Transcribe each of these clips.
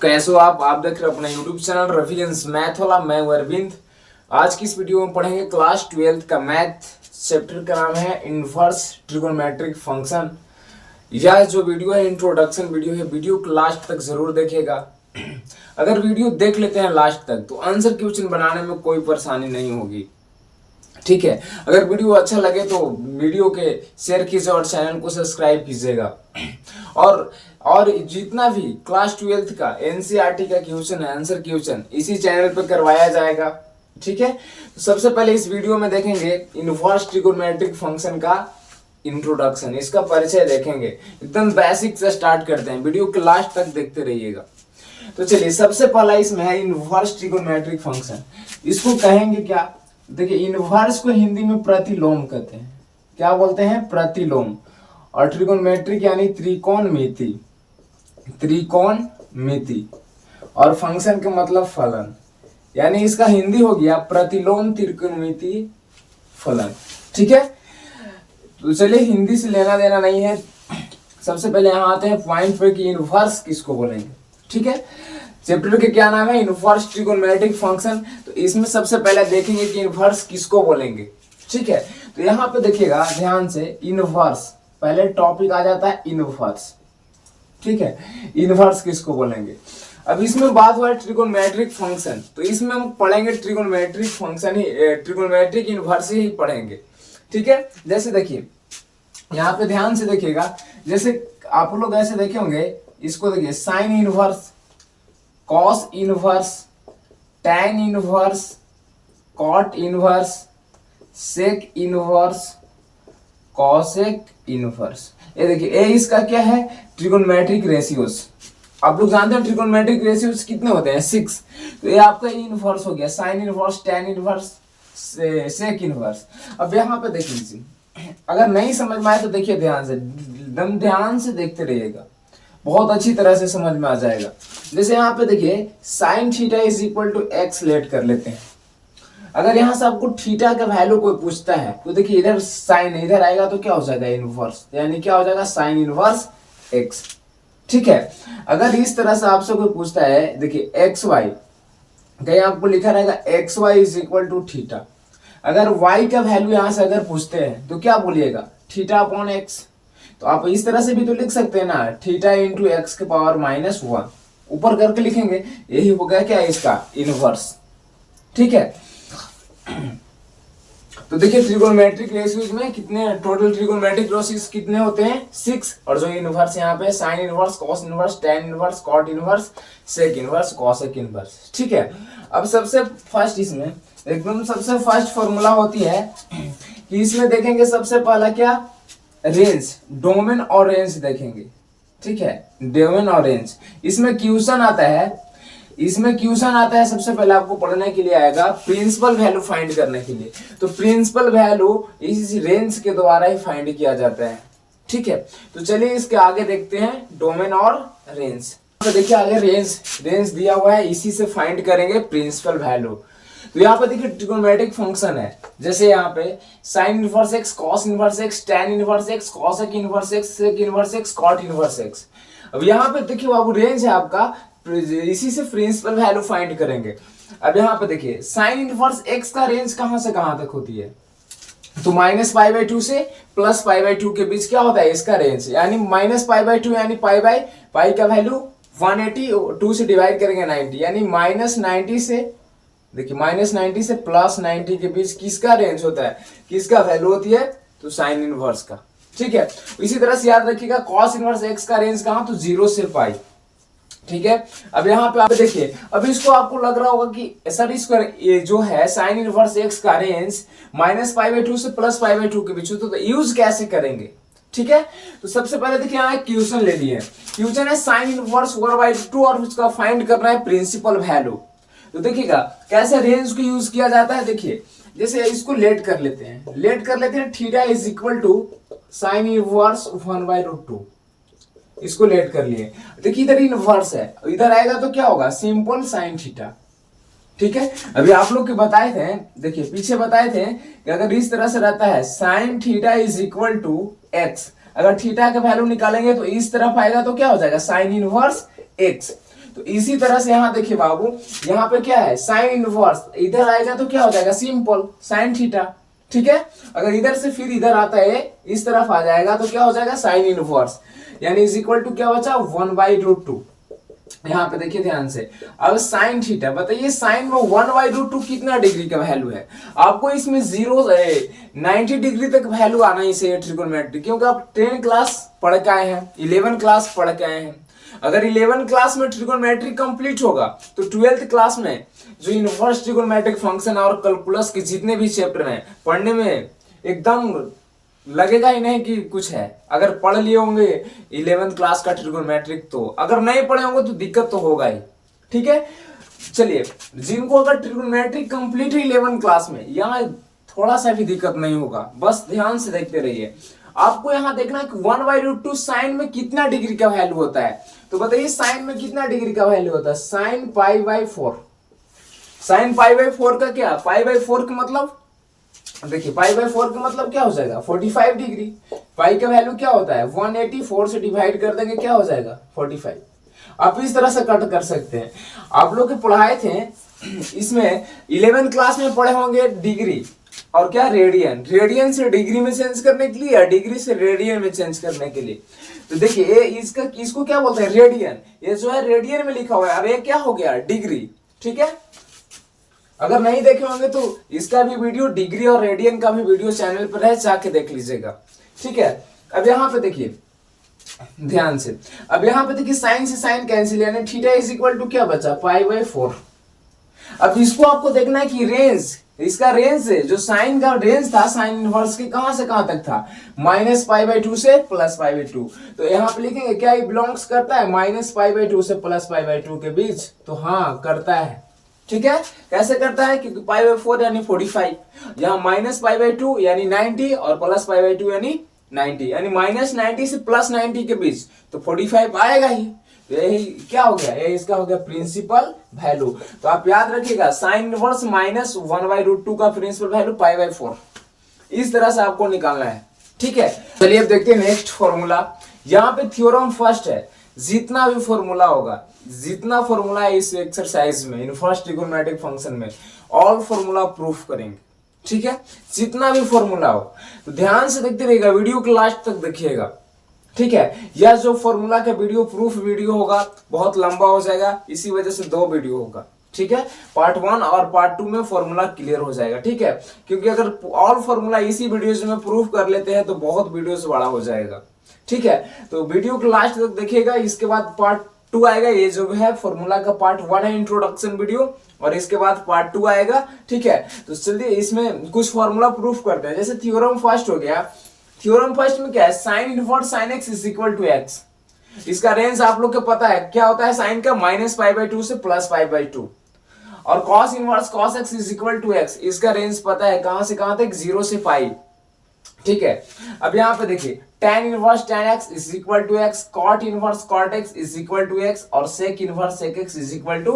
कैसे हो आप देख रहे हो अपना यूट्यूब चैनल रफीगंज मैथ वाला। मैं हूं अरविंद। आज की इस वीडियो में पढ़ेंगे क्लास 12th का मैथ चैप्टर का नाम है इनवर्स ट्रिगोनोमेट्रिक फंक्शन। यह जो वीडियो है इंट्रोडक्शन वीडियो है, वीडियो को लास्ट तक जरूर देखेगा। अगर वीडियो देख लेते हैं लास्ट तक तो आंसर क्वेश्चन बनाने में कोई परेशानी नहीं होगी, ठीक है। अगर वीडियो अच्छा लगे तो वीडियो के शेयर कीजिए और चैनल को सब्सक्राइब कीजिएगा। और जितना भी क्लास 12th का एनसीईआरटी का क्वेश्चन है, आंसर क्वेश्चन इसी चैनल पर करवाया जाएगा, ठीक है। तो सबसे पहले इस वीडियो में देखेंगे इनवर्स ट्रिगोनोमेट्रिक फंक्शन का इंट्रोडक्शन, इसका परिचय देखेंगे। एकदम बेसिक से स्टार्ट करते हैं, वीडियो के लास्ट तक देखते रहिएगा। तो चलिए, सबसे पहला इसमें है इनवर्स ट्रिगोनोमेट्रिक फंक्शन। इसको कहेंगे क्या? देखिए, इनवर्स को हिंदी में प्रतिलोम कहते हैं। क्या बोलते हैं? प्रतिलोम। और ट्रिगोनोमेट्रिक यानी त्रिकोणमिति, त्रिकोणमिति। और फंक्शन का मतलब फलन, यानी इसका हिंदी हो गया प्रतिलोम त्रिकोणमिति फलन, ठीक है। तो चलिए, हिंदी से लेना देना नहीं है। सबसे पहले यहाँ आते हैं पॉइंट पे कि इनवर्स किसको बोलेंगे, ठीक है। चैप्टर के क्या नाम है? Inverse trigonometric function. तो इसमें सबसे पहले देखेंगे कि इनवर्स किसको बोलेंगे, ठीक है। तो यहाँ पे देखिएगा ध्यान से, इनवर्स पहले टॉपिक आ जाता है इनवर्स, ठीक है। इनवर्स किसको बोलेंगे? अब इसमें बात हुआ है ट्रिगोनोमेट्रिक फंक्शन, तो इसमें हम पढ़ेंगे ट्रिगोनोमेट्रिक फंक्शन ही, ट्रिगोनोमेट्रिक इनवर्स ही पढ़ेंगे, ठीक है। जैसे देखिए, यहाँ पे ध्यान से देखिएगा, जैसे आप लोग ऐसे देखे होंगे, इसको देखिए, sine inverse, cos inverse, tan inverse, cot inverse, sec inverse, cosec inverse. ये देखिए, ए इसका क्या है? Trigonometric ratios. आप लोग जानते हैं ट्रिगोनोमेट्रिक रेशियोज कितने होते हैं? 6। तो ये आपका इनवर्स हो गया, sine inverse, tan inverse, sec inverse. अब यहाँ पे देखिए, अगर नहीं समझ में आए तो देखिए ध्यान से, एकदम ध्यान से देखते रहिएगा, बहुत अच्छी तरह से समझ में आ जाएगा। जैसे यहाँ पे देखिए, sine theta is equal to x let कर लेते हैं। अगर यहाँ से आपको थीटा का वैल्यू कोई पूछता है तो देखिए, इधर साइन इधर आएगा तो क्या हो जाएगा? इनवर्स, यानी क्या हो जाएगा? साइन इनवर्स एक्स, ठीक है। अगर इस तरह से आपसे कोई पूछता है, देखिए एक्स वाई, कहीं आपको लिखा रहेगा x y is equal to theta. अगर y का वैल्यू यहाँ से अगर पूछते हैं तो क्या बोलिएगा? Theta upon x. तो आप इस तरह से भी तो लिख सकते हैं ना, थीटा इंटू एक्स के पावर -1 ऊपर करके लिखेंगे। यही हो गया क्या? इसका इनवर्स, ठीक है। तो देखिए, ट्रिगोनोमेट्रिक रेशियोज में कितने टोटल ट्रिगोनोमेट्रिक रेशियोज कितने होते हैं? 6। और जो इनवर्स यहाँ पे sine inverse, cos inverse, tan inverse, cot inverse, sec inverse, cosec inverse, ठीक है। अब सबसे फर्स्ट इसमें एकदम सबसे फर्स्ट फॉर्मूला होती है कि इसमें देखेंगे सबसे पहला क्या? रेंज, डोमेन और रेंज देखेंगे, ठीक है। डोमेन और रेंज। इसमें क्वेश्चन आता है, सबसे पहले आपको पढ़ने के लिए आएगा प्रिंसिपल वैल्यू फाइंड करने के लिए। तो प्रिंसिपल वैल्यू इस रेंज के द्वारा ही फाइंड किया जाता है, ठीक है। तो चलिए इसके आगे देखते हैं डोमेन और रेंज। तो देखिए, आगे रेंज दिया हुआ है, इसी से फाइंड करेंगे प्रिंसिपल वैल्यू। तो यहाँ पे देखिए ट्रिगोनोमेट्रिक फंक्शन है, जैसे यहाँ पे sine inverse x, cos inverse x, tan inverse x, cosec inverse x, sec inverse x, cot inverse x. अब यहाँ पे देखिए बाबू, रेंज है आपका, इसी से प्रिंसिपल वैल्यू फाइंड करेंगे। अब यहाँ पे देखिए, साइन इनवर्स एक्स का रेंज कहां से कहां तक होती है? तो -π/2 से +π/2 के बीच क्या होता है इसका रेंज, यानी -π/2 यानी पाई का वैल्यू 180, 2 से डिवाइड करेंगे 90, यानी -90 से, देखिए -90 से +90 के बीच किसका रेंज होता है, किसका वैल्यू होती है? तो साइन इनवर्स का, ठीक है। इसी तरह से याद रखिएगा, कॉस इनवर्स एक्स का रेंज कहां? तो 0 से पाई, ठीक है। अब यहाँ पे आप देखिए, अब इसको आपको लग रहा होगा कि सर इसको ये जो है साइन इनवर्स एक्स का रेंज -π/2 से +π/2 के बीच, तो यूज कैसे करेंगे, ठीक है। तो सबसे पहले देखिए, यहाँ क्वेश्चन ले लिए, क्वेश्चन है साइन इनवर्स 1/2 और उसका फाइंड करना है प्रिंसिपल वैल्यू। तो देखिएगा कैसे रेंज को यूज किया जाता है। देखिए, जैसे इसको लेट कर लेते हैं, theta is equal to sine inverse 1/2, इसको लेट कर लिए। देखिए इधर इनवर्स है, इधर आएगा तो क्या होगा? सिंपल साइन थीटा, ठीक है। अभी आप लोग के बताए थे, देखिए पीछे बताए थे कि अगर इस तरह से रहता है sine theta is equal to x, अगर थीटा का वैल्यू निकालेंगे तो इस तरफ आएगा तो क्या हो जाएगा? Sine inverse x. तो इसी तरह से यहाँ देखिए बाबू, यहाँ पे क्या है साइन इनवर्स, इधर आएगा तो क्या हो जाएगा सिंपल साइन थीटा, ठीक है। अगर इधर से फिर इधर आता है इस तरफ आ जाएगा तो क्या हो जाएगा साइन इनवर्स, यानी इज इक्वल टू क्या बचा 1/√2। यहाँ पे देखिए ध्यान से, अब साइन थीटा बताइए, साइन में 1/√2 कितना डिग्री का वैल्यू है, आपको इसमें 90 डिग्री तक वैल्यू आना ही चाहिए ट्रिगोनोमेट्री, क्योंकि आप 10 क्लास पढ़ के आए हैं, 11 क्लास पढ़ के आए हैं। अगर 11 क्लास में ट्रिगोनोमेट्री कंप्लीट होगा तो 12th क्लास में जो इनवर्स ट्रिगोनोमेट्रिक फंक्शन और कैलकुलस के जितने भी चैप्टर हैं पढ़ने में एकदम लगेगा ही नहीं कि कुछ है। अगर पढ़ लिए होंगे 11th क्लास का ट्रिगोनोमेट्रिक, तो अगर नहीं पढ़े होंगे तो दिक्कत तो होगा ही, ठीक है। चलिए, जिनको अगर ट्रिगोनोमेट्रिक कंप्लीट है 11th क्लास में, यहाँ थोड़ा सा भी दिक्कत नहीं होगा, बस ध्यान से देखते रहिए। आपको यहाँ देखना है कि 1/√2 साइन में कितना डिग्री का वैल्यू होता है, तो बताइए साइन में कितना डिग्री का वैल्यू होता है, साइन π/4। साइन π/4 का क्या, π/4 का मतलब देखिए π/4 का मतलब क्या हो जाएगा 45 डिग्री। पाई का वैल्यू क्या होता है 184 से डिवाइड कर देंगे क्या हो जाएगा 45। आप इस तरह से कट कर सकते हैं। आप लोग के पढ़ाए थे इसमें 11th क्लास में पढ़े होंगे डिग्री और क्या रेडियन, रेडियन से डिग्री में चेंज करने के लिए या डिग्री से रेडियन में चेंज करने के लिए। तो देखिए इसको क्या बोलते हैं रेडियन, ये जो है रेडियन में लिखा हुआ है और ये क्या हो गया डिग्री, ठीक है। अगर नहीं देखे होंगे तो इसका भी वीडियो, डिग्री और रेडियन का भी वीडियो चैनल पर है, जाके देख लीजिएगा, ठीक है। अब यहाँ पे देखिए ध्यान से, अब यहाँ पे देखिए साइन से साइन कैंसिल, यानी थीटा इज इक्वल टू क्या बचा π/4। अब इसको आपको देखना है कि रेंज, इसका रेंज है जो साइन का रेंज था साइन इनवर्स के कहां से कहां तक था, -π/2 से +π/2। तो यहाँ पे लिखेंगे क्या ये बिलोंग्स करता है -π/2 से +π/2 के बीच, तो हाँ करता है, ठीक है। कैसे करता है, क्योंकि π/4 यानी 45, यहाँ -π/2 यानी 90 और +π/2 यानी 90, यानी -90 से +90 के बीच, तो 45 आएगा ही। तो यही क्या हो गया, ये इसका हो गया प्रिंसिपल वैल्यू। तो आप याद रखिएगा साइन इनवर्स -1/√2 का प्रिंसिपल वैल्यू π/4, इस तरह से आपको निकालना है, ठीक है। चलिए अब देखते हैं नेक्स्ट फॉर्मूला। यहाँ पे थ्योरम फर्स्ट है, जितना भी फॉर्मूला होगा, जितना फॉर्मूला है इस एक्सरसाइज में इनवर्स ट्रिगोनोमेट्रिक फंक्शन में, ऑल फॉर्मूला प्रूफ करेंगे, ठीक है। जितना भी फॉर्मूला हो तो ध्यान से देखते रहिएगा, वीडियो के लास्ट तक देखिएगा, ठीक है। यह जो फॉर्मूला का वीडियो प्रूफ वीडियो होगा बहुत लंबा हो जाएगा, इसी वजह से 2 वीडियो होगा, ठीक है। पार्ट 1 और पार्ट 2 में फॉर्मूला क्लियर हो जाएगा, ठीक है। क्योंकि अगर ऑल फॉर्मूला इसी वीडियोज में प्रूफ कर लेते हैं तो बहुत वीडियोस बड़ा हो जाएगा, ठीक है। तो वीडियो के लास्ट तक देखिएगा, इसके बाद पार्ट 2 आएगा। ये जो है फॉर्मूला का पार्ट 1 है इंट्रोडक्शन वीडियो, और इसके बाद पार्ट 2 आएगा, ठीक है। तो चलिए इसमें कुछ फॉर्मूला प्रूफ करते हैं। जैसे थ्योरम फर्स्ट हो गया, थ्योरम फर्स्ट में क्या है sine inverse sine x is equal to x. इसका रेंज आप लोग को पता है क्या होता है, साइन का -π/2 से +π/2, और cos inverse cos x is equal to x, इसका रेंज पता है कहां से कहां तक 0 से पाई, ठीक है। अब यहाँ पे देखिए tan inverse tan x is equal to x, cot inverse cot x is equal to x, और sec inverse sec x is equal to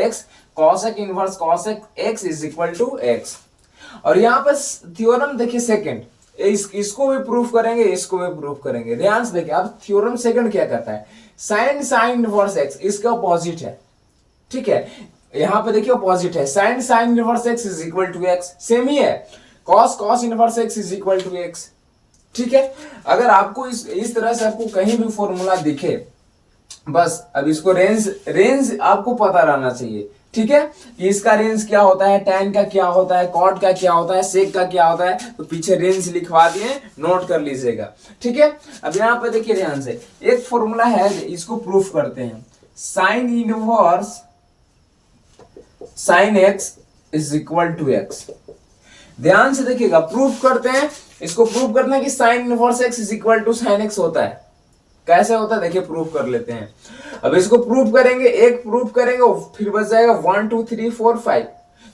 x, cosec inverse cosec x is equal to x। और यहाँ पे theorem देखिए second, इसको भी proof करेंगे, इसको भी प्रूफ करेंगे। ध्यान से देखिए, अब थ्योरम सेकंड क्या करता है, साइन साइन इनवर्स x इसका अपोजिट है, ठीक है। यहाँ पे देखिए अपोजिट है, sine sine inverse x is equal to x, same ही है, cos cos inverse x is equal to x, ठीक है। अगर आपको इस तरह से आपको कहीं भी फॉर्मूला दिखे, बस अब इसको रेंज आपको पता रहना चाहिए, ठीक है, कि इसका रेंज क्या होता है, tan का क्या होता है, cot का क्या होता है, sec का क्या होता है, तो पीछे रेंज लिखवा दिए, नोट कर लीजिएगा, ठीक है। अब यहाँ पे देखिए ध्यान से, एक फॉर्मूला है, इसको प्रूफ करते हैं, sine inverse sine x is equal to x। ध्यान से देखिएगा, प्रूफ करते हैं, इसको प्रूफ करना है कि sine inverse x is equal to sine x होता है। कैसे होता है देखिए, प्रूफ कर लेते हैं। अब इसको प्रूफ करेंगे, एक प्रूफ करेंगे, फिर बच जाएगा 1 2 3 4 5,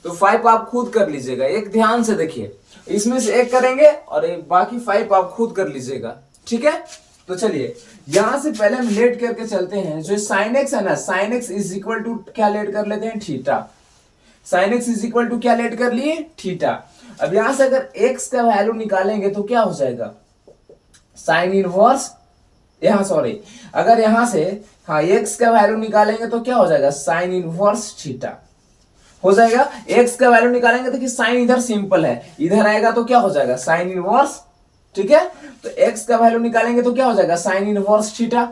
तो 5 आप खुद कर लीजिएगा। एक ध्यान से देखिए, इसमें से एक करेंगे और एक बाकी 5 आप खुद कर लीजिएगा, ठीक है। तो चलिए यहां से पहले हम लेट करके चलते हैं, जो साइन x है ना, sine x is equal to क्या लेट कर लेते हैं, theta. Sine x is equal to क्या लेट कर लिए, थीटा। अब यहां से अगर x का वैल्यू निकालेंगे तो क्या हो जाएगा, साइन इनवर्स यहाँ सॉरी, अगर यहाँ से हाँ x का वैल्यू निकालेंगे तो क्या हो जाएगा, साइन इनवर्स थीटा हो जाएगा। x का वैल्यू निकालेंगे तो कि साइन इधर सिंपल है, इधर आएगा तो क्या हो जाएगा, साइन इनवर्स। ठीक है, तो x का वैल्यू निकालेंगे तो क्या हो जाएगा, साइन इनवर्स थीटा।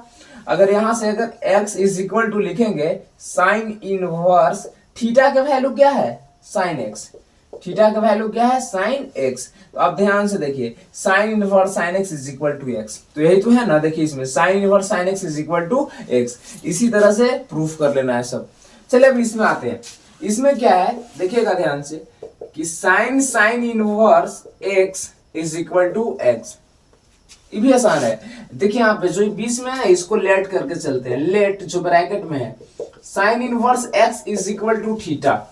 अगर यहां से अगर x इज इक्वल टू लिखेंगे साइन इनवर्स थीटा का वैल्यू क्या है, साइन x, थीटा का वैल्यू क्या है, साइन x। तो आप ध्यान से देखिए, sine inverse sine x is equal to x, तो यही तो है ना, देखिए इसमें sine inverse sine x is equal to x, इसी तरह से प्रूफ कर लेना है सब। चलिए अब इसमें आते हैं, इसमें क्या है देखिएगा ध्यान से कि sine inverse x is equal to x, ये भी आसान है। देखिए यहाँ पे जो बीच में है इसको लेट करके चलते हैं, लेट जो ब्रैकेट में है sine inverse x is equal to theta,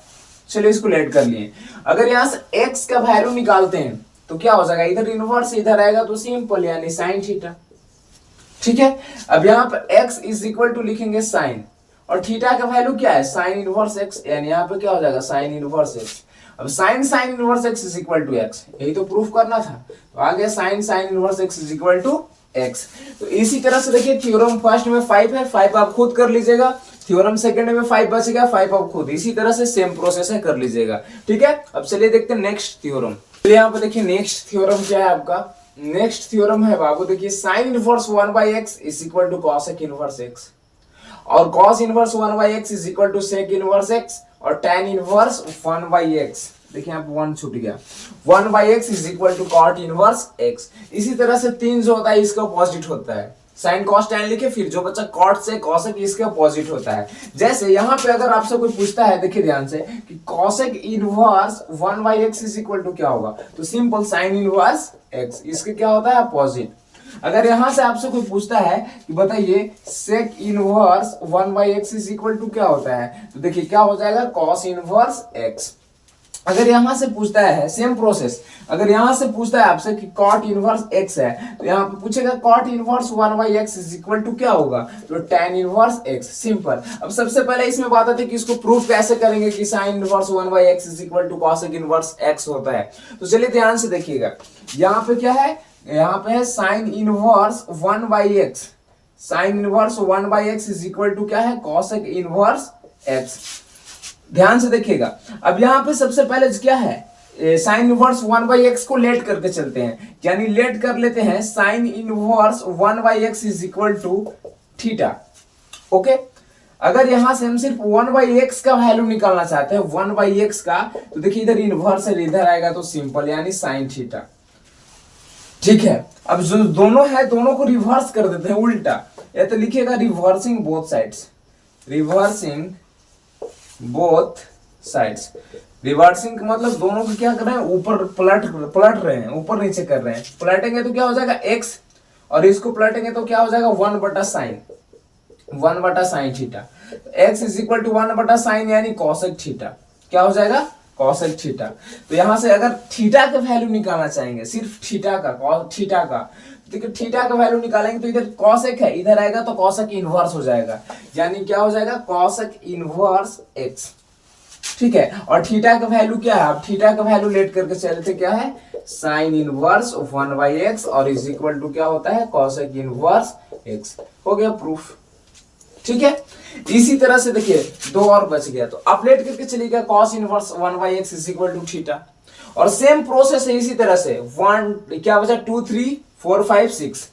चलिए इसको लेट कर लिए। अगर यहाँ से x का वैल्यू निकालते हैं तो क्या हो जाएगा, इधर इनवर्स इधर आएगा तो सिंपल यानी साइन थीटा। ठीक है, अब यहाँ पे x इज इक्वल टू लिखेंगे साइन, और थीटा का वैल्यू क्या है, साइन इनवर्स x, यानी यहाँ पे क्या हो जाएगा, साइन इनवर्स x। अब sine inverse x is equal to x, यही तो प्रूफ करना था, तो आ गया sine inverse x is equal to x। तो इसी तरह से देखिए थ्योरम फर्स्ट में 5 है, 5 आप खुद कर लीजिएगा, थ्योरम सेकंड में 5 बचेगा, 5 आप खुद, इसी तरह से सेम प्रोसेस है, कर लीजिएगा। ठीक है, अब चलिए देखते हैं नेक्स्ट थ्योरम। तो यहाँ पे देखिए नेक्स्ट थ्योरम क्या है आपका, नेक्स्ट थ्योरम है बाबू देखिए sine inverse 1/x is equal to cosec inverse x, और cos inverse 1/x is equal to sec inverse x, और tan इनवर्स 1/x, देखिए यहाँ पे 1 छूट गया, 1/x is equal to cot inverse x। इसी तरह से 3 जो होता है इसका अपोजिट होता है, साइन cos tan लिखे, फिर जो बच्चा cot से cosec इसका अपोजिट होता है। जैसे यहाँ पे अगर आपसे कोई पूछता है, देखिए ध्यान से कि cosec inverse 1/x is equal to क्या होगा, तो सिंपल साइन इनवर्स x, इसके क्या होता है, अपोजिट। अगर यहां से आपसे कोई पूछता है कि बताइए sec inverse 1/x is equal to क्या होता है, तो देखिए क्या हो जाएगा, cos इनवर्स x। अगर यहां से पूछता है सेम प्रोसेस, अगर यहां से पूछता है आपसे कि cot इनवर्स x है, तो यहां पे पूछेगा cot inverse 1/x is equal to क्या होगा, तो tan इनवर्स x, सिंपल। अब सबसे पहले इसमें बात आती है कि इसको प्रूफ कैसे करेंगे कि sin inverse 1/x is equal to cosec inverse x होता है। तो चलिए ध्यान से देखिएगा, यहाँ पे क्या है, यहाँ पे है sine inverse 1/x, sine inverse 1/x is equal to क्या है, cosec इनवर्स x। ध्यान से देखिएगा, अब यहाँ पे सबसे पहले क्या है, साइन इनवर्स 1/x को लेट करके चलते हैं, यानी लेट कर लेते हैं sine inverse 1/x is equal to theta. Okay, अगर यहां से हम सिर्फ 1/x का वैल्यू निकालना चाहते हैं, 1/x का, तो देखिए इधर इनवर्स है, इधर आएगा तो सिंपल यानी साइन थीटा। ठीक है, अब जो दोनों है दोनों को रिवर्स कर देते हैं उल्टा, या तो लिखिएगा reversing both sides, reversing both sides. Reversing का मतलब दोनों को क्या कर रहे हैं, ऊपर पलट रहे हैं, ऊपर नीचे कर रहे हैं। पलटेंगे तो क्या हो जाएगा x, और इसको पलटेंगे तो क्या हो जाएगा 1/sin theta. x is equal to 1/sin यानी cosec थीटा, क्या हो जाएगा, cosec थीटा। तो यहां से अगर थीटा का वैल्यू निकालना चाहेंगे, सिर्फ थीटा का, देखिए थीटा का वैल्यू निकालेंगे तो इधर cosec है, इधर आएगा तो cosec इनवर्स हो जाएगा, यानी क्या हो जाएगा, cosec इनवर्स x। ठीक है, और थीटा का वैल्यू क्या है, अब थीटा का वैल्यू लेट करके चले थे, क्या है, साइन इनवर्स 1/x, और इज इक्वल टू क्या होता है, cosec इनवर्स x। हो गया प्रूफ। ठीक है, इसी तरह से देखिए दो और बच गया, तो आप लेट करके चलिएगा cos inverse 1/x is equal to theta, और सेम प्रोसेस है इसी तरह से 1 क्या बचा 2 3 4 5 6।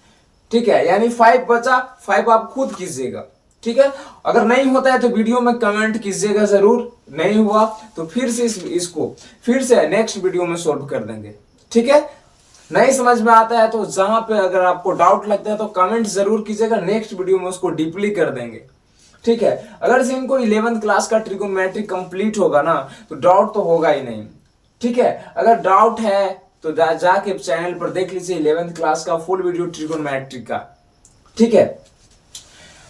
ठीक है, यानी 5 बचा, 5 आप खुद कीजिएगा। ठीक है, अगर नहीं होता है तो वीडियो में कमेंट कीजिएगा जरूर, नहीं हुआ तो फिर से इसको फिर से नेक्स्ट वीडियो में सॉल्व कर देंगे। ठीक है, नहीं समझ में आता है तो जहां पे अगर आपको डाउट लगता है तो कमेंट जरूर कीजिएगा, नेक्स्ट वीडियो में उसको डीपली कर देंगे। ठीक है, अगर से इनको 11th क्लास का ट्रिगोनोमेट्रिक कंप्लीट होगा ना तो डाउट तो होगा ही नहीं। ठीक है, अगर डाउट है तो जाके चैनल पर देख लीजिए 11th क्लास का फुल वीडियो ट्रिगोनोमेट्रिक का। ठीक है,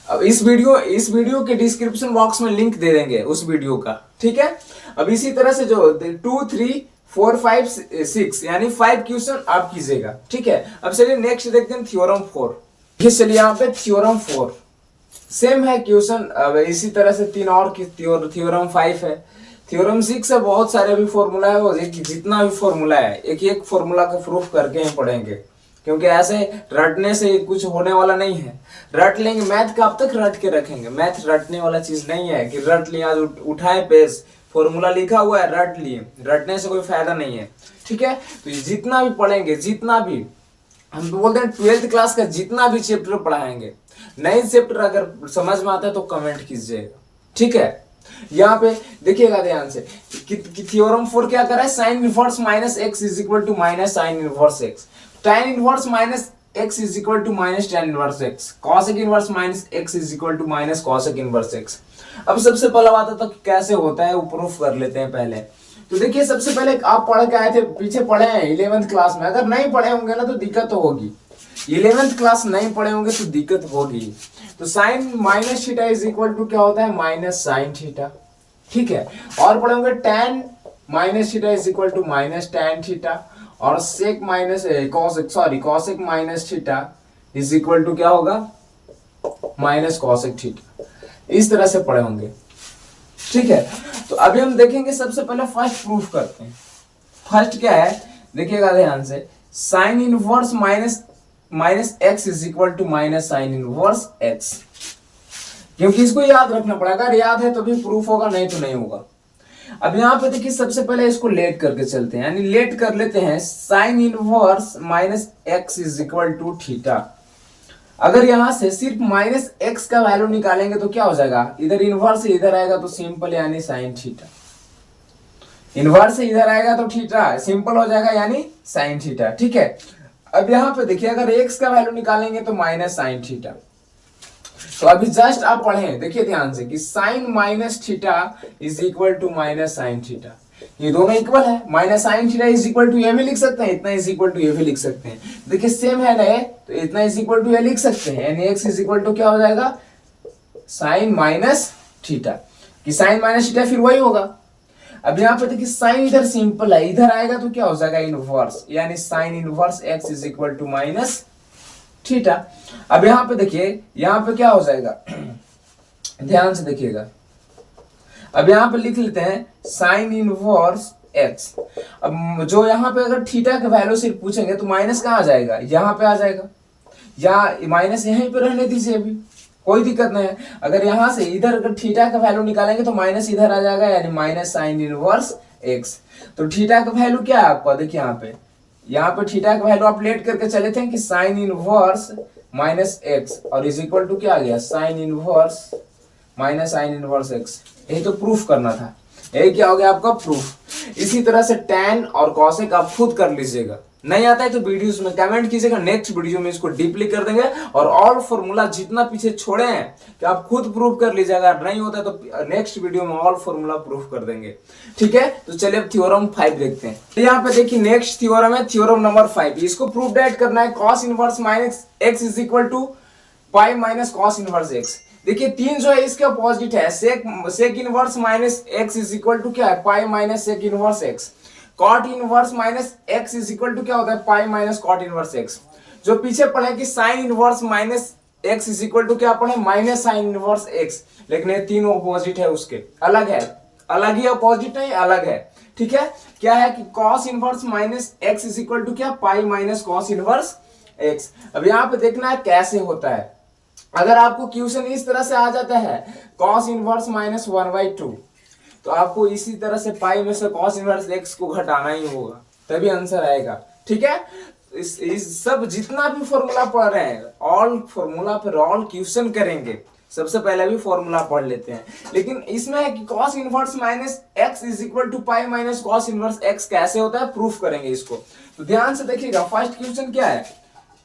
अब इस वीडियो के डिस्क्रिप्शन बॉक्स में लिंक दे देंगे उस वीडियो का। ठीक है, अब इसी तरह से जो 2 3 4 5 6 यानी 5 क्वेश्चन आप कीजिएगा। ठीक है, अब चलिए नेक्स्ट देखते हैं थ्योरम 4। ये चलिए यहाँ पे थ्योरम 4 सेम है क्वेश्चन। अब इसी तरह से 3 और थ्योरम 5 है, थ्योरम 6 है, बहुत सारे भी फॉर्मूला है, वो जितना भी फॉर्मूला है एक एक फॉर्मूला का प्रूफ करके ही पढ़ेंगे। क्योंकि ऐसे रटने से कुछ होने वाला नहीं है। रट लेंगे मैथ कब तक रट के रखेंगे, मैथ रटने वाला चीज नहीं है कि रट लिया उठाए पेज फॉर्मूला लिखा हुआ है रट लिए, रटने से कोई फायदा नहीं है। ठीक है, तो जितना भी पढ़ेंगे, जितना भी हम तो बोलते हैं 12th क्लास का जितना भी चैप्टर पढ़ाएंगे, नए चैप्टर अगर समझ में आता है तो कमेंट कीजिएगा। ठीक है, यहाँ पे देखिएगा ध्यान से कि थ्योरम 4 क्या कर रहा है, sine inverse minus x is equal to minus sine inverse x, tan inverse minus x is equal to minus tan inverse x, cosec inverse minus x is equal to minus cosec inverse x. अब सबसे पहला बात है तो कैसे होता है वो प्रूफ कर लेते हैं पहले। तो देखिए सबसे पहले आप पढ़ के आए थे, पीछे पढ़े हैं 11th क्लास में, अगर नहीं पढ़े होंगे ना तो दिक्कत तो होगी। 11th क्लास नहीं पढ़े होंगे तो दिक्कत होगी। तो sine minus theta is equal to क्या होता है, माइनस साइन थीटा। ठीक है, और पढ़े होंगे tan minus theta is equal to minus tan theta, और sec minus cosec minus theta is equal to क्या होगा, माइनस cosec थीटा। इस तरह से पढ़े होंगे। ठीक है, तो अभी हम देखेंगे सबसे पहले फर्स्ट प्रूफ करते हैं। फर्स्ट क्या है देखिएगा ध्यान से, sine inverse minus x is equal to minus sine inverse x, क्योंकि इसको याद रखना पड़ेगा, अगर याद है तो भी प्रूफ होगा, नहीं तो नहीं होगा। अब यहाँ पे देखिए सबसे पहले इसको लेट करके चलते हैं, यानी लेट कर लेते हैं sine inverse minus x is equal to theta. अगर यहां से सिर्फ माइनस एक्स का वैल्यू निकालेंगे तो क्या हो जाएगा, इधर इनवर्स से इधर आएगा तो सिंपल यानी साइन थीटा, इनवर्स से इधर आएगा तो थीटा सिंपल हो जाएगा यानी साइन थीटा। ठीक है, अब यहाँ पे देखिए अगर एक्स का वैल्यू निकालेंगे तो माइनस साइन थीटा। तो अभी जस्ट आप पढ़े देखिए ध्यान से कि sine minus theta is equal to minus sine theta, ये दोनों इक्वल है, minus sine theta is equal to ये भी लिख सकते हैं, इतना इज इक्वल टू ये भी लिख सकते हैं। देखिए सेम है ना ये, तो इतना इज इक्वल टू ये लिख सकते हैं, यानी एक्स इज इक्वल टू क्या हो जाएगा, साइन माइनस थीटा, कि साइन माइनस थीटा फिर वही होगा। अब यहाँ पे देखिए साइन इधर सिंपल है, इधर आएगा तो क्या हो जाएगा इनवर्स, यानी sine inverse x is equal to minus theta. अब यहाँ पे देखिए यहाँ पे क्या हो जाएगा ध्यान से देखिएगा, अब यहाँ पे लिख लेते हैं साइन इनवर्स एक्स। अब जो यहाँ पे अगर थीटा का वैल्यू सिर्फ पूछेंगे तो माइनस कहाँ आ जाएगा, यहाँ पे आ जाएगा, या माइनस यहीं पे रहने दीजिए, अभी कोई दिक्कत नहीं है। अगर यहाँ से इधर अगर थीटा का वैल्यू निकालेंगे तो माइनस इधर आ जाएगा, यानी माइनस साइन इनवर्स एक्स। तो थीटा का वैल्यू क्या है आपका, देखिए यहाँ पे थीटा का वैल्यू आप लेट करके चले थे कि साइन इनवर्स माइनस एक्स, और इज इक्वल टू क्या आ गया, sine inverse minus sine inverse x. यही तो प्रूफ करना था, यही क्या हो गया आपका प्रूफ। इसी तरह से tan और cosec आप खुद कर लीजिएगा, नहीं आता है तो वीडियोस में कमेंट कीजिएगा, नेक्स्ट वीडियो में इसको डीपली कर देंगे। और ऑल फॉर्मूला जितना पीछे छोड़े हैं कि आप खुद प्रूफ कर लीजिएगा, नहीं होता है तो नेक्स्ट वीडियो में ऑल फॉर्मूला प्रूफ कर देंगे। ठीक है, तो चलिए अब थ्योरम 5 देखते हैं। तो यहाँ पे देखिए नेक्स्ट थ्योरम है थ्योरम नंबर 5, इसको प्रूफ डेट करना है, cos inverse minus x is equal to pi minus cos inverse x. देखिए 3 जो है इसके अपोजिट है, sec inverse minus x is equal to क्या है, pi minus sec inverse x. Cot inverse minus x is equal to क्या होता है, pi minus cot inverse x. जो पीछे पढ़े कि sine inverse minus x is equal to क्या पढ़े, माइनस साइन इनवर्स एक्स, लेकिन ये तीनों अपोजिट है, उसके अलग है, अलग ही अपोजिट नहीं अलग है। ठीक है, क्या है कि cos inverse minus x is equal to क्या, pi minus cos inverse x. अब यहाँ पे देखना है कैसे होता है। अगर आपको क्वेश्चन इस तरह से आ जाता है cos इनवर्स माइनस 1/2, तो आपको इसी तरह से पाई में से cos इनवर्स एक्स को घटाना ही होगा, तभी आंसर आएगा। ठीक है, इस सब जितना भी फॉर्मूला पढ़ रहे हैं, ऑल फॉर्मूला पर ऑल क्वेश्चन करेंगे। सबसे पहले भी फॉर्मूला पढ़ लेते हैं, लेकिन इसमें है कि cos inverse minus x is equal to pi minus cos inverse x कैसे होता है, प्रूफ करेंगे इसको। तो ध्यान से देखिएगा, फर्स्ट क्वेश्चन क्या है,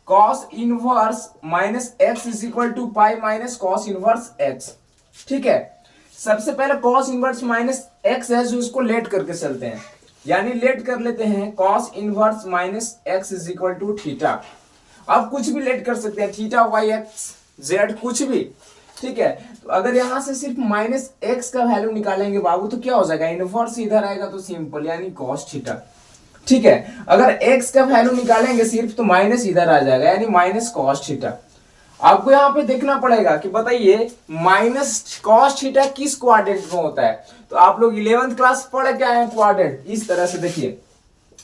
cos inverse minus x is equal to pi minus cos inverse x. ठीक है, सबसे पहले cos इनवर्स माइनस एक्स है जो इसको लेट करके चलते हैं, यानी लेट कर लेते हैं cos inverse minus x is equal to theta. आप कुछ भी लेट कर सकते हैं, थीटा वाई एक्स जेड कुछ भी। ठीक है, तो अगर यहां से सिर्फ माइनस एक्स का वैल्यू निकालेंगे बाबू तो क्या हो जाएगा, इनवर्स इधर आएगा तो सिंपल यानी cos थीटा। ठीक है, अगर x का वैल्यू निकालेंगे सिर्फ तो माइनस इधर आ जाएगा यानी माइनस cos थीटा। आपको यहाँ पे देखना पड़ेगा कि बताइए माइनस cos थीटा किस क्वाड्रेंट में होता है। तो आप लोग 11th क्लास पढ़े क्या है क्वाड्रेंट, इस तरह से देखिए,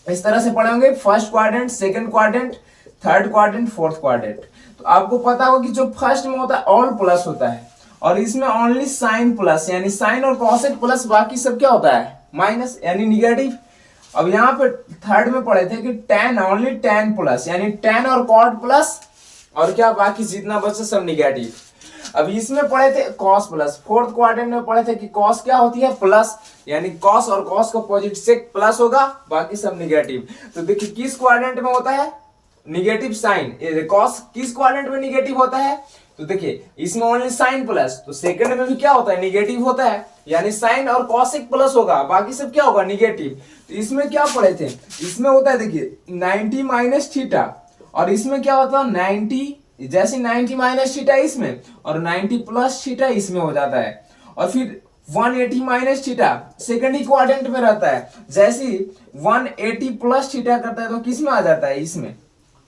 इस तरह से पढ़े होंगे, first quadrant, second quadrant, third quadrant, fourth quadrant. तो आपको पता होगा कि जो फर्स्ट में होता है ऑल प्लस होता है, और इसमें ओनली साइन प्लस, यानी साइन और कॉसेक प्लस, बाकी सब क्या होता है माइनस यानी निगेटिव। अब यहाँ पे थर्ड में पढ़े थे कि टेन ओनली टेन प्लस, यानी टेन और कॉट प्लस, और क्या बाकी जितना बचे सब निगेटिव। अब इसमें पढ़े थे कॉस प्लस, फोर्थ क्वाड्रेंट में पढ़े थे कि कॉस क्या होती है प्लस, यानी कॉस और कॉस का अपोजिट सेक प्लस होगा, बाकी सब निगेटिव। तो देखिए किस क्वाड्रेंट में होता है निगेटिव साइन, कॉस किस क्वाड्रेंट में निगेटिव होता है, तो देखिए इसमें ओनली साइन प्लस, तो सेकंड में भी क्या होता है निगेटिव होता है, यानी साइन और कॉसेक प्लस होगा, बाकी सब क्या होगा निगेटिव। तो इसमें क्या पढ़े थे, इसमें होता है देखिए 90 माइनस थीटा, और इसमें क्या होता है 90, जैसे 90 माइनस थीटा इसमें और 90 प्लस थीटा इसमें हो जाता है, और फिर 180 माइनस थीटा सेकंड ही क्वाड्रेंट में रहता है, जैसे 180 प्लस थीटा करता है तो किस में आ जाता है इसमें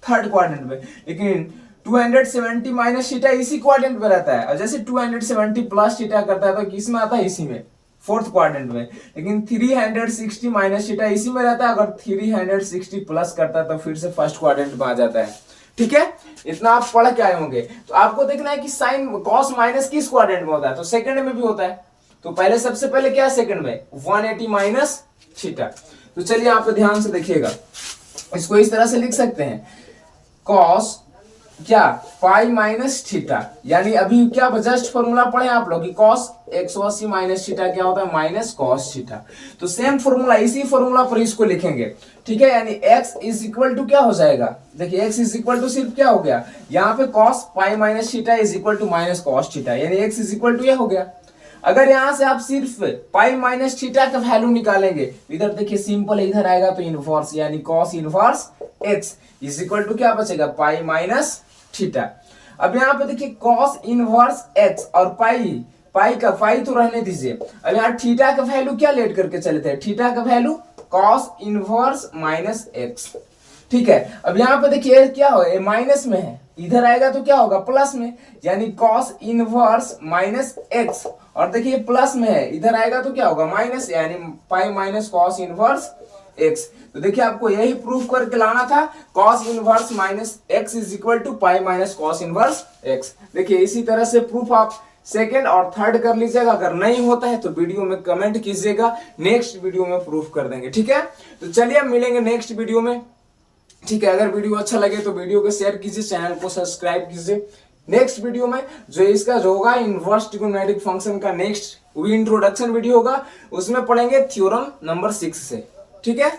थर्ड क्वाड्रेंट में, लेकिन 270 माइनस थीटा इसी क्वाड्रेंट में रहता है, और जैसे 270 प्लस थीटा करता है तो किस में आता है इसी में फोर्थ क्वाड्रेंट में, लेकिन 360 माइनस थीटा इसी में रहता है, अगर 360 प्लस करता है तो फिर से फर्स्ट क्वाड्रेंट में आ जाता है। ठीक है, इतना आप पढ़ के आए होंगे। तो आपको देखना है कि साइन कॉस माइनस किस क्वाड्रेंट में होता है, तो सेकंड में भी होता है। तो पहले सबसे पहले क्या है सेकंड में 180 माइनस थीटा। तो चलिए आप ध्यान से देखिएगा, इसको इस तरह से लिख सकते हैं कॉस क्या पाई माइनस थीटा, यानी अभी क्या जस्ट फॉर्मूला पढ़े आप लोग कि कॉस 180 माइनस थीटा क्या होता है माइनस कॉस थीटा। तो सेम फॉर्मूला इसी फॉर्मूला पर इसको लिखेंगे। ठीक है, यानी x इज इक्वल टू क्या हो जाएगा, देखिए x इज इक्वल टू सिर्फ क्या हो गया यहाँ पे cos pi minus theta is equal to minus cos theta, यानी x इज इक्वल टू ये हो गया। अगर यहां से आप सिर्फ पाई माइनस थीटा का वैल्यू निकालेंगे, इधर देखिए सिंपल इधर आएगा तो इनवर्स, यानी cos inverse x is equal to क्या बचेगा पाई माइनस थीटा। अब यहाँ पे देखिए कॉस इनवर्स x और पाई का पाई तो रहने दीजिए, अब यहाँ थीटा का वैल्यू क्या लेट करके चले थे, थीटा का value cos inverse minus x। ठीक है, अब यहाँ पे देखिए क्या हो माइनस में है, इधर आएगा तो क्या होगा प्लस में, यानी कॉस इनवर्स माइनस x, और देखिए प्लस में है इधर आएगा तो क्या होगा माइनस, यानी पाई माइनस कॉस इनवर्स x। तो देखिए आपको यही प्रूफ करके लाना था cos inverse minus x is equal to pi minus cos inverse x। देखिए इसी तरह से प्रूफ आप सेकंड और थर्ड कर लीजिएगा, अगर नहीं होता है तो वीडियो में कमेंट कीजिएगा, नेक्स्ट वीडियो में प्रूफ कर देंगे। ठीक है, तो चलिए हम मिलेंगे नेक्स्ट वीडियो में। ठीक है, अगर वीडियो अच्छा लगे तो वीडियो को शेयर कीजिए, चैनल को सब्सक्राइब कीजिए। नेक्स्ट वीडियो में जो इसका जो होगा इनवर्स ट्रिगोनोमेट्रिक फंक्शन का नेक्स्ट इंट्रोडक्शन वीडियो होगा, उसमें पढ़ेंगे थ्योरम नंबर 6 से। ठीक है।